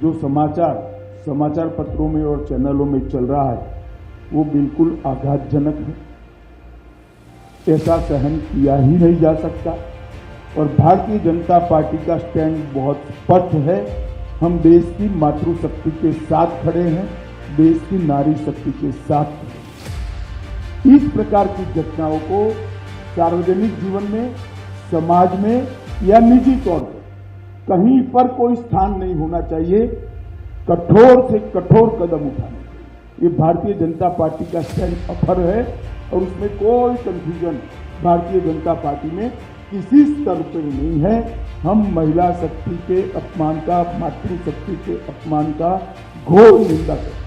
जो समाचार पत्रों में और चैनलों में चल रहा है वो बिल्कुल आघातजनक है। ऐसा सहन किया ही नहीं जा सकता और भारतीय जनता पार्टी का स्टैंड बहुत स्पष्ट है। हम देश की मातृशक्ति के साथ खड़े हैं, देश की नारी शक्ति के साथ खड़े हैं। इस प्रकार की घटनाओं को सार्वजनिक जीवन में, समाज में या निजी तौर पर कहीं पर कोई स्थान नहीं होना चाहिए। कठोर से कठोर कदम उठाने चाहिए। ये भारतीय जनता पार्टी का स्टैंड अफर है और उसमें कोई कंफ्यूजन भारतीय जनता पार्टी में किसी स्तर पर नहीं है। हम महिला शक्ति के अपमान का, मातृशक्ति के अपमान का घोर निंदा करते हैं।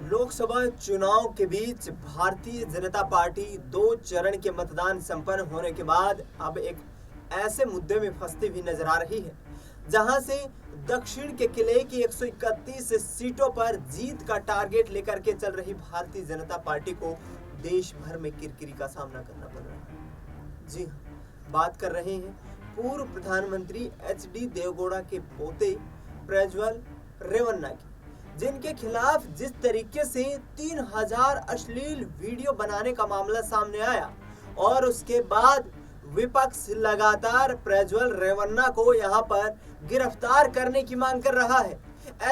लोकसभा चुनाव के बीच भारतीय जनता पार्टी 2 चरण के मतदान संपन्न होने के बाद अब एक ऐसे मुद्दे में फंसती हुई नजर आ रही है जहां से दक्षिण के किले की 131 सीटों पर जीत का टारगेट लेकर के चल रही भारतीय जनता पार्टी को देश भर में किरकिरी का सामना करना पड़ रहा है। जी हाँ, बात कर रहे हैं पूर्व प्रधानमंत्री HD देवगौड़ा के पोते प्रज्वल रेवन्ना की, जिनके खिलाफ जिस तरीके से 3000 अश्लील वीडियो बनाने का मामला सामने आया और उसके बाद विपक्ष लगातार प्रज्वल रेवन्ना को यहां पर गिरफ्तार करने की मांग कर रहा है।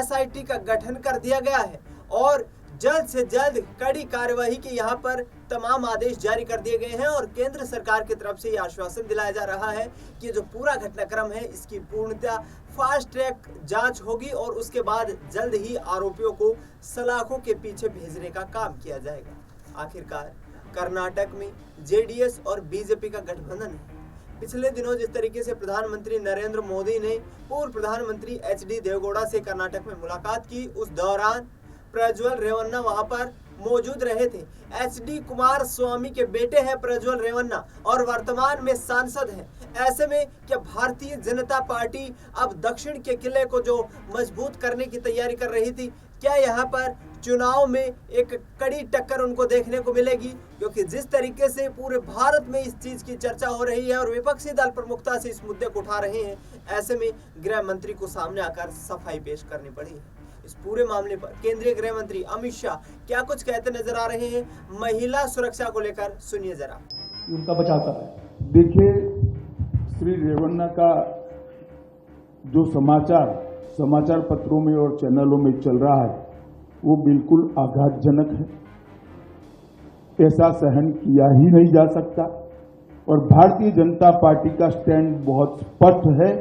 SIT का गठन कर दिया गया है और जल्द से जल्द कड़ी कार्यवाही के यहां पर तमाम आदेश जारी कर दिए गए हैं और केंद्र सरकार की तरफ से यह आश्वासन दिलाया जा रहा है कि जो पूरा घटनाक्रम है इसकी पूर्णतः फास्ट ट्रैक जांच होगी और उसके बाद जल्द ही आरोपियों को सलाखों के पीछे भेजने का काम किया जाएगा। आखिरकार कर्नाटक में JDS और BJP का गठबंधन है। पिछले दिनों जिस तरीके से प्रधानमंत्री नरेंद्र मोदी ने पूर्व प्रधानमंत्री HD देवगौड़ा से कर्नाटक में मुलाकात की, उस दौरान प्रज्वल रेवन्ना वहां पर मौजूद रहे थे। HD कुमार स्वामी के बेटे हैं प्रज्वल रेवन्ना और वर्तमान में सांसद हैं। ऐसे में क्या भारतीय जनता पार्टी अब दक्षिण के किले को जो मजबूत करने की तैयारी कर रही थी, क्या यहाँ पर चुनाव में एक कड़ी टक्कर उनको देखने को मिलेगी? क्योंकि जिस तरीके से पूरे भारत में इस चीज की चर्चा हो रही है और विपक्षी दल प्रमुखता से इस मुद्दे को उठा रहे हैं, ऐसे में गृह मंत्री को सामने आकर सफाई पेश करनी पड़ी है। इस पूरे मामले पर केंद्रीय गृह मंत्री अमित शाह क्या कुछ कहते नजर आ रहे हैं महिला सुरक्षा को लेकर, सुनिए जरा। उनका बचाव कर रहा है। देखिए, श्री रेवन्ना का जो समाचार पत्रों में और चैनलों में चल रहा है वो बिल्कुल आघातजनक है। ऐसा सहन किया ही नहीं जा सकता और भारतीय जनता पार्टी का स्टैंड बहुत स्पष्ट है।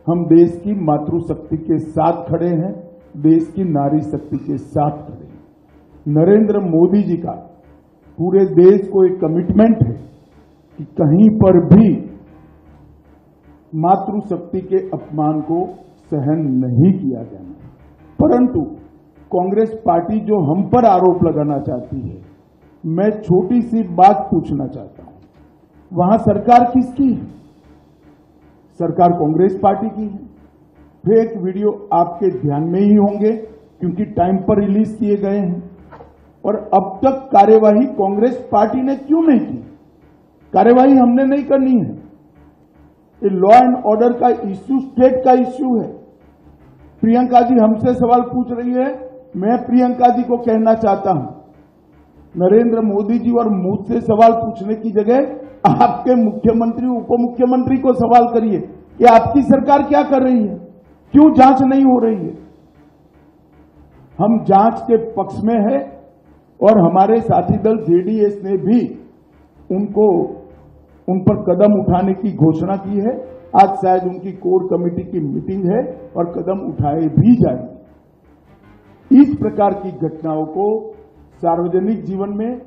हम देश की मातृशक्ति के साथ खड़े हैं, देश की नारी शक्ति के साथ खड़े हैं। नरेंद्र मोदी जी का पूरे देश को एक कमिटमेंट है कि कहीं पर भी मातृशक्ति के अपमान को सहन नहीं किया जाना। परंतु कांग्रेस पार्टी जो हम पर आरोप लगाना चाहती है, मैं छोटी सी बात पूछना चाहता हूं, वहां सरकार किसकी है? सरकार कांग्रेस पार्टी की है। फेक वीडियो आपके ध्यान में ही होंगे क्योंकि टाइम पर रिलीज किए गए हैं। और अब तक कार्यवाही कांग्रेस पार्टी ने क्यों नहीं की? कार्यवाही हमने नहीं करनी है। ये लॉ एंड ऑर्डर का इश्यू स्टेट का इश्यू है। प्रियंका जी हमसे सवाल पूछ रही है, मैं प्रियंका जी को कहना चाहता हूं, नरेंद्र मोदी जी और मुझसे सवाल पूछने की जगह आपके मुख्यमंत्री, उप मुख्यमंत्री को सवाल करिए कि आपकी सरकार क्या कर रही है, क्यों जांच नहीं हो रही है। हम जांच के पक्ष में है और हमारे साथी दल JDS ने भी उन पर कदम उठाने की घोषणा की है। आज शायद उनकी कोर कमेटी की मीटिंग है और कदम उठाए भी जाएंगे। इस प्रकार की घटनाओं को सार्वजनिक जीवन में,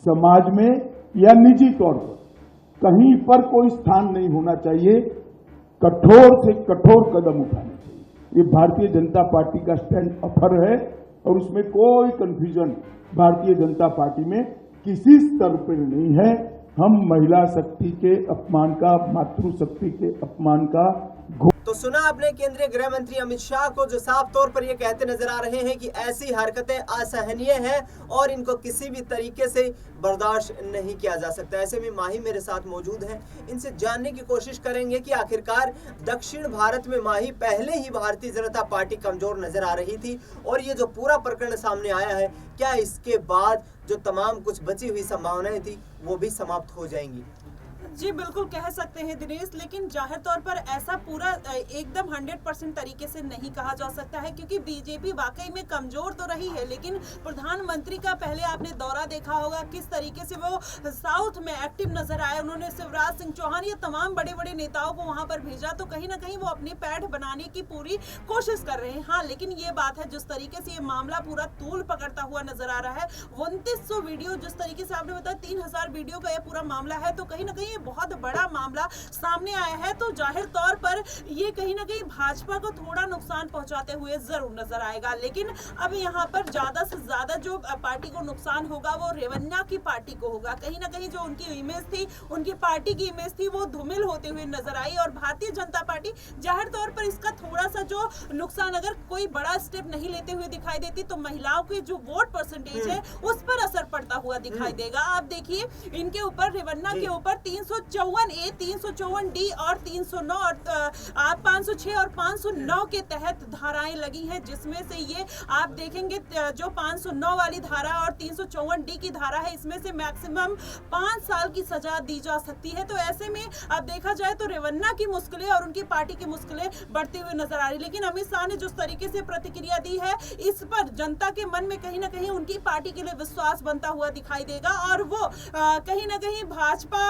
समाज में या निजी तौर पर कहीं पर कोई स्थान नहीं होना चाहिए। कठोर से कठोर कदम उठाने चाहिए। ये भारतीय जनता पार्टी का स्टैंड अफर है और उसमें कोई कंफ्यूजन भारतीय जनता पार्टी में किसी स्तर पर नहीं है। हम महिला शक्ति के अपमान का, मातृशक्ति के अपमान का तो सुना आपने केंद्रीय गृह मंत्री अमित शाह को, जो साफ तौर पर ये कहते नजर आ रहे हैं कि ऐसी हरकतें असहनीय हैं और इनको किसी भी तरीके से बर्दाश्त नहीं किया जा सकता। ऐसे में माही मेरे साथ मौजूद हैं, इनसे जानने की कोशिश करेंगे कि आखिरकार दक्षिण भारत में माही पहले ही भारतीय जनता पार्टी कमजोर नजर आ रही थी और ये जो पूरा प्रकरण सामने आया है, क्या इसके बाद जो तमाम कुछ बची हुई संभावनाएं थी वो भी समाप्त हो जाएंगी? जी बिल्कुल कह सकते हैं दिनेश, लेकिन जाहिर तौर पर ऐसा पूरा एकदम 100% तरीके से नहीं कहा जा सकता है, क्योंकि बीजेपी वाकई में कमजोर तो रही है, लेकिन प्रधानमंत्री का पहले आपने दौरा देखा होगा किस तरीके से वो साउथ में एक्टिव नजर आए। उन्होंने शिवराज सिंह चौहान ये तमाम बड़े बड़े नेताओं को वहां पर भेजा, तो कहीं ना कहीं वो अपनी पैठ बनाने की पूरी कोशिश कर रहे हैं। हाँ, लेकिन ये बात है जिस तरीके से ये मामला पूरा तूल पकड़ता हुआ नजर आ रहा है, 2900 वीडियो, जिस तरीके से आपने बताया 3000 वीडियो का ये पूरा मामला है, तो कहीं ना कहीं बहुत बड़ा मामला सामने आया है। तो जाहिर तौर पर ये कहीं ना कहीं भाजपा को थोड़ा नुकसान पहुंचाते हुए जरूर नजर आएगा, लेकिन अब यहाँ पर ज्यादा से ज्यादा जो पार्टी को नुकसान होगा वो रेवन्ना की पार्टी को होगा। कहीं ना कहीं जो उनकी इमेज थी, उनकी पार्टी की इमेज थी, वो धूमिल होते हुए नजर आई और भारतीय जनता पार्टी जाहिर तौर पर इसका थोड़ा सा जो नुकसान, अगर कोई बड़ा स्टेप नहीं लेते हुए दिखाई देती तो महिलाओं की जो वोट परसेंटेज है उस पर असर पड़ता हुआ दिखाई देगा। आप देखिए इनके ऊपर, रेवन्ना के ऊपर 354A, 354D और 309 और 506 और 509 के तहत धाराएं लगी हैं, जिसमें से ये आप देखेंगे जो 509 वाली धारा और 354D की धारा है, इसमें से मैक्सिमम 5 साल की सजा दी जा सकती है। तो ऐसे में अब देखा जाए तो रेवन्ना की मुश्किलें और उनकी पार्टी की मुश्किलें बढ़ती हुई नजर आ रही, लेकिन अमित शाह ने जिस तरीके से प्रतिक्रिया दी है, इस पर जनता के मन में कहीं ना कहीं उनकी पार्टी के लिए विश्वास बनता हुआ दिखाई देगा और वो कहीं ना कहीं भाजपा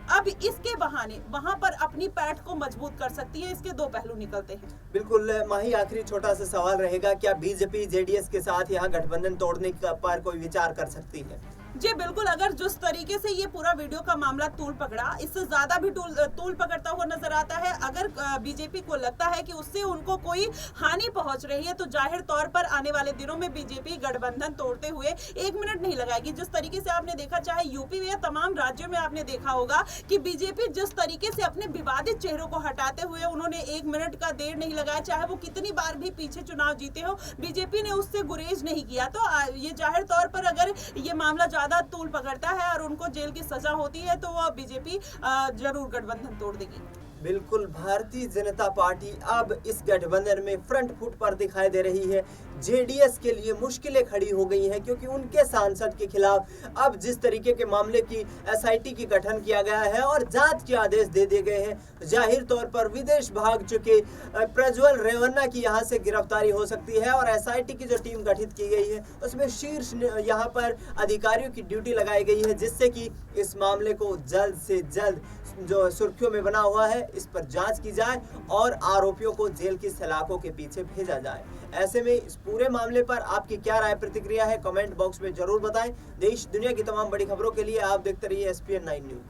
अब इसके बहाने वहां पर अपनी पैठ को मजबूत कर सकती है। इसके दो पहलू निकलते हैं। बिल्कुल माही, आखिरी छोटा सा सवाल रहेगा, क्या बीजेपी जेडीएस के साथ यहाँ गठबंधन तोड़ने पर कोई विचार कर सकती है? जी बिल्कुल, अगर जिस तरीके से ये पूरा वीडियो का मामला तूल पकड़ा, इससे ज्यादा भी तूल पकड़ता हुआ नजर आता है। अगर बीजेपी को लगता है कि उससे उनको कोई हानि पहुंच रही है, तो जाहिर तौर पर आने वाले दिनों में बीजेपी गठबंधन तोड़ते हुए 1 मिनट नहीं लगाएगी। जिस तरीके से आपने देखा, चाहे यूपी में या तमाम राज्यों में आपने देखा होगा कि बीजेपी जिस तरीके से अपने विवादित चेहरों को हटाते हुए उन्होंने 1 मिनट का देर नहीं लगाया, चाहे वो कितनी बार भी पीछे चुनाव जीते हो, बीजेपी ने उससे गुरेज नहीं किया। तो ये जाहिर तौर पर अगर ये मामला ज्यादा तूल पकड़ता है और उनको जेल की सजा होती है, तो वो बीजेपी जरूर गठबंधन तोड़ देगी। बिल्कुल, भारतीय जनता पार्टी अब इस गठबंधन में फ्रंट फुट पर दिखाई दे रही है। जेडीएस के लिए मुश्किलें खड़ी हो गई हैं, क्योंकि उनके सांसद के खिलाफ अब जिस तरीके के मामले की एसआईटी की गठन किया गया है और जांच के आदेश दे दिए गए हैं, जाहिर तौर पर विदेश भाग चुके प्रज्वल रेवन्ना की यहां से गिरफ्तारी हो सकती है और एसआईटी की जो टीम गठित की गई है उसमें शीर्ष यहां पर अधिकारियों की ड्यूटी लगाई गई है, जिससे कि इस मामले को जल्द से जल्द जो सुर्खियों में बना हुआ है इस पर जांच की जाए और आरोपियों को जेल की सलाखों के पीछे भेजा जाए। ऐसे में इस पूरे मामले पर आपकी क्या राय प्रतिक्रिया है, कमेंट बॉक्स में जरूर बताएं। देश दुनिया की तमाम बड़ी खबरों के लिए आप देखते रहिए SPN 9 न्यूज।